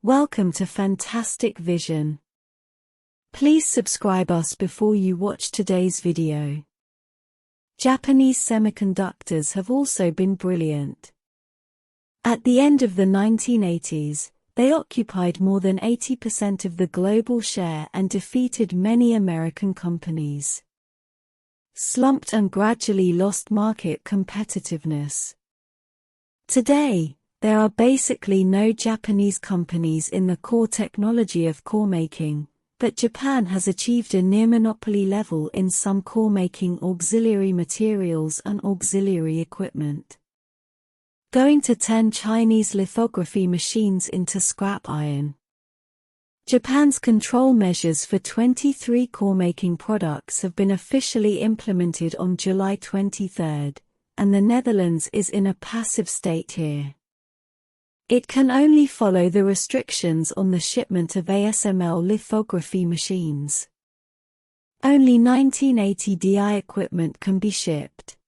Welcome to Fantastic Vision. Please subscribe us before you watch today's video. Japanese semiconductors have also been brilliant. At the end of the 1980s, they occupied more than 80% of the global share and defeated many American companies. Slumped and gradually lost market competitiveness. Today, there are basically no Japanese companies in the core technology of core making, but Japan has achieved a near monopoly level in some core making auxiliary materials and auxiliary equipment. Going to turn Chinese lithography machines into scrap iron. Japan's control measures for 23 core making products have been officially implemented on July 23, and the Netherlands is in a passive state here. It can only follow the restrictions on the shipment of ASML lithography machines. Only 1980 Di equipment can be shipped.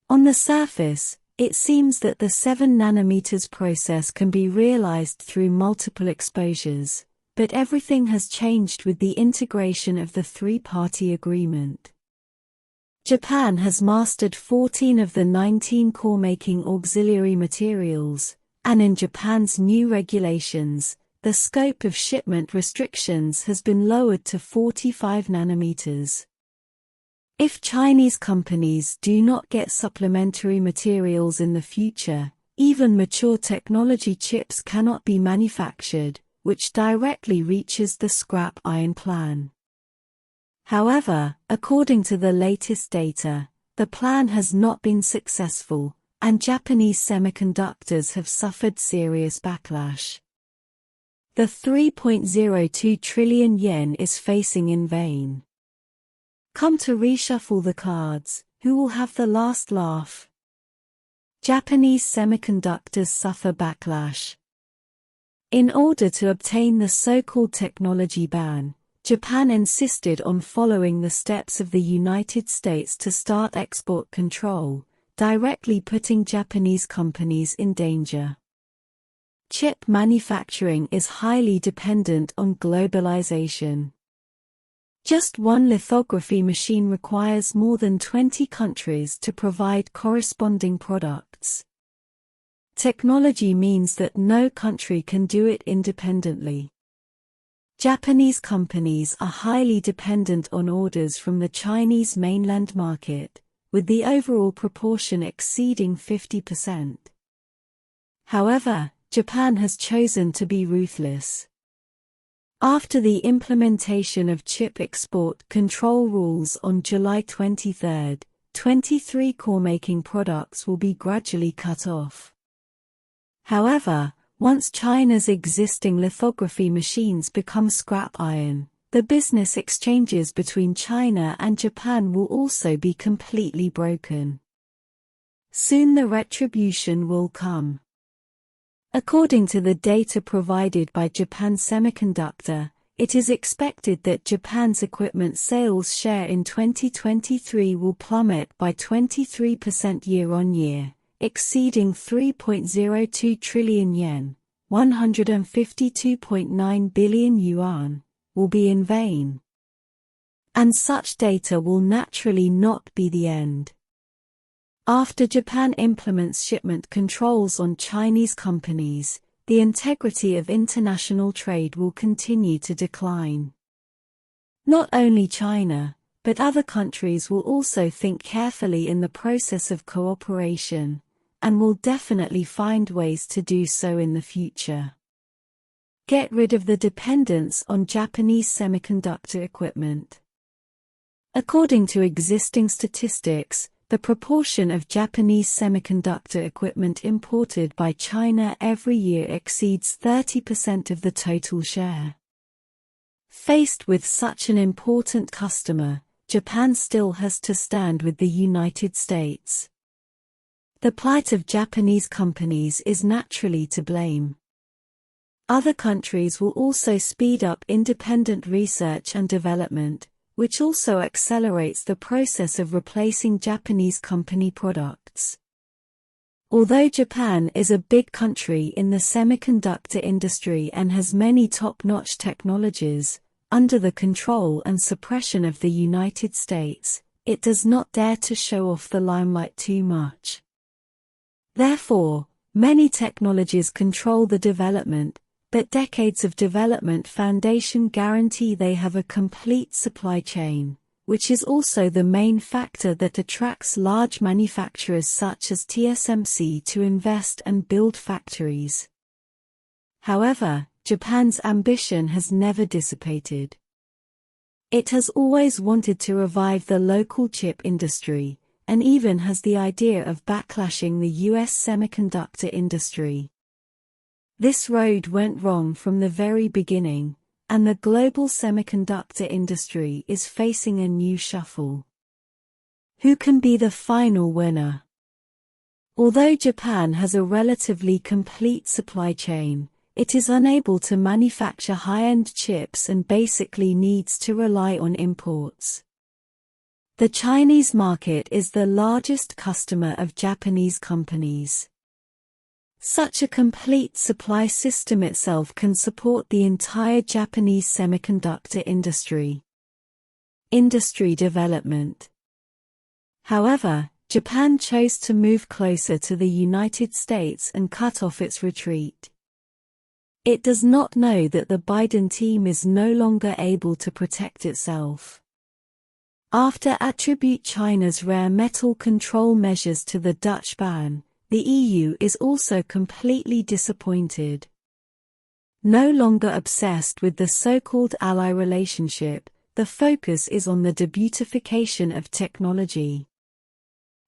On the surface, it seems that the 7 nanometers process can be realized through multiple exposures, but everything has changed with the integration of the three-party agreement. Japan has mastered 14 of the 19 core-making auxiliary materials, and in Japan's new regulations, the scope of shipment restrictions has been lowered to 45 nanometers. If Chinese companies do not get supplementary materials in the future, even mature technology chips cannot be manufactured, which directly reaches the scrap iron plan. However, according to the latest data, the plan has not been successful, and Japanese semiconductors have suffered serious backlash. The 3.02 trillion yen is facing in vain. Come to reshuffle the cards, who will have the last laugh? Japanese semiconductors suffer backlash. In order to obtain the so-called technology ban, Japan insisted on following the steps of the United States to start export control, directly putting Japanese companies in danger. Chip manufacturing is highly dependent on globalization. Just one lithography machine requires more than 20 countries to provide corresponding products. Technology means that no country can do it independently. Japanese companies are highly dependent on orders from the Chinese mainland market, with the overall proportion exceeding 50%. However, Japan has chosen to be ruthless. After the implementation of chip export control rules on July 23, 23 core-making products will be gradually cut off. However, once China's existing lithography machines become scrap iron, the business exchanges between China and Japan will also be completely broken. Soon the retribution will come. According to the data provided by Japan Semiconductor, it is expected that Japan's equipment sales share in 2023 will plummet by 23% year-on-year, exceeding 3.02 trillion yen, 152.9 billion yuan. Will be in vain. And such data will naturally not be the end. After Japan implements shipment controls on Chinese companies, the integrity of international trade will continue to decline. Not only China, but other countries will also think carefully in the process of cooperation, and will definitely find ways to do so in the future. Get rid of the dependence on Japanese semiconductor equipment. According to existing statistics, the proportion of Japanese semiconductor equipment imported by China every year exceeds 30% of the total share. Faced with such an important customer, Japan still has to stand with the United States. The plight of Japanese companies is naturally to blame. Other countries will also speed up independent research and development, which also accelerates the process of replacing Japanese company products. Although Japan is a big country in the semiconductor industry and has many top-notch technologies, under the control and suppression of the United States, it does not dare to show off the limelight too much. Therefore, many technologies control the development, but decades of development foundation guarantee they have a complete supply chain, which is also the main factor that attracts large manufacturers such as TSMC to invest and build factories. However, Japan's ambition has never dissipated. It has always wanted to revive the local chip industry, and even has the idea of backlashing the US semiconductor industry. This road went wrong from the very beginning, and the global semiconductor industry is facing a new shuffle. Who can be the final winner? Although Japan has a relatively complete supply chain, it is unable to manufacture high-end chips and basically needs to rely on imports. The Chinese market is the largest customer of Japanese companies. Such a complete supply system itself can support the entire Japanese semiconductor industry. Industry development. However, Japan chose to move closer to the United States and cut off its retreat. It does not know that the Biden team is no longer able to protect itself. After attribute China's rare metal control measures to the Dutch ban, the EU is also completely disappointed. No longer obsessed with the so-called ally relationship, the focus is on the debeautification of technology.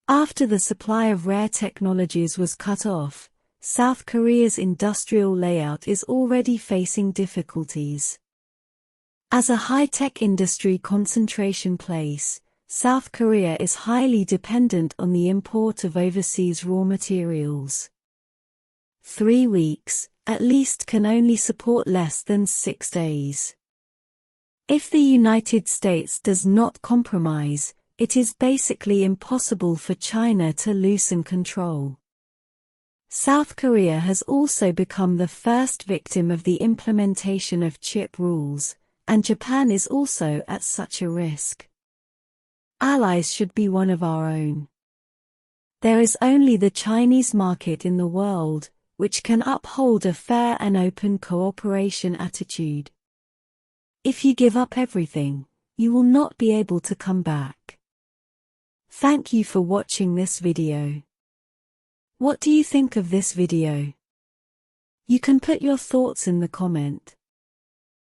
After the supply of rare technologies was cut off, South Korea's industrial layout is already facing difficulties. As a high-tech industry concentration place, South Korea is highly dependent on the import of overseas raw materials. 3 weeks, at least, can only support less than 6 days. If the United States does not compromise, it is basically impossible for China to loosen control. South Korea has also become the first victim of the implementation of chip rules, and Japan is also at such a risk. Allies should be one of our own. There is only the Chinese market in the world, which can uphold a fair and open cooperation attitude. If you give up everything, you will not be able to come back. Thank you for watching this video. What do you think of this video? You can put your thoughts in the comment.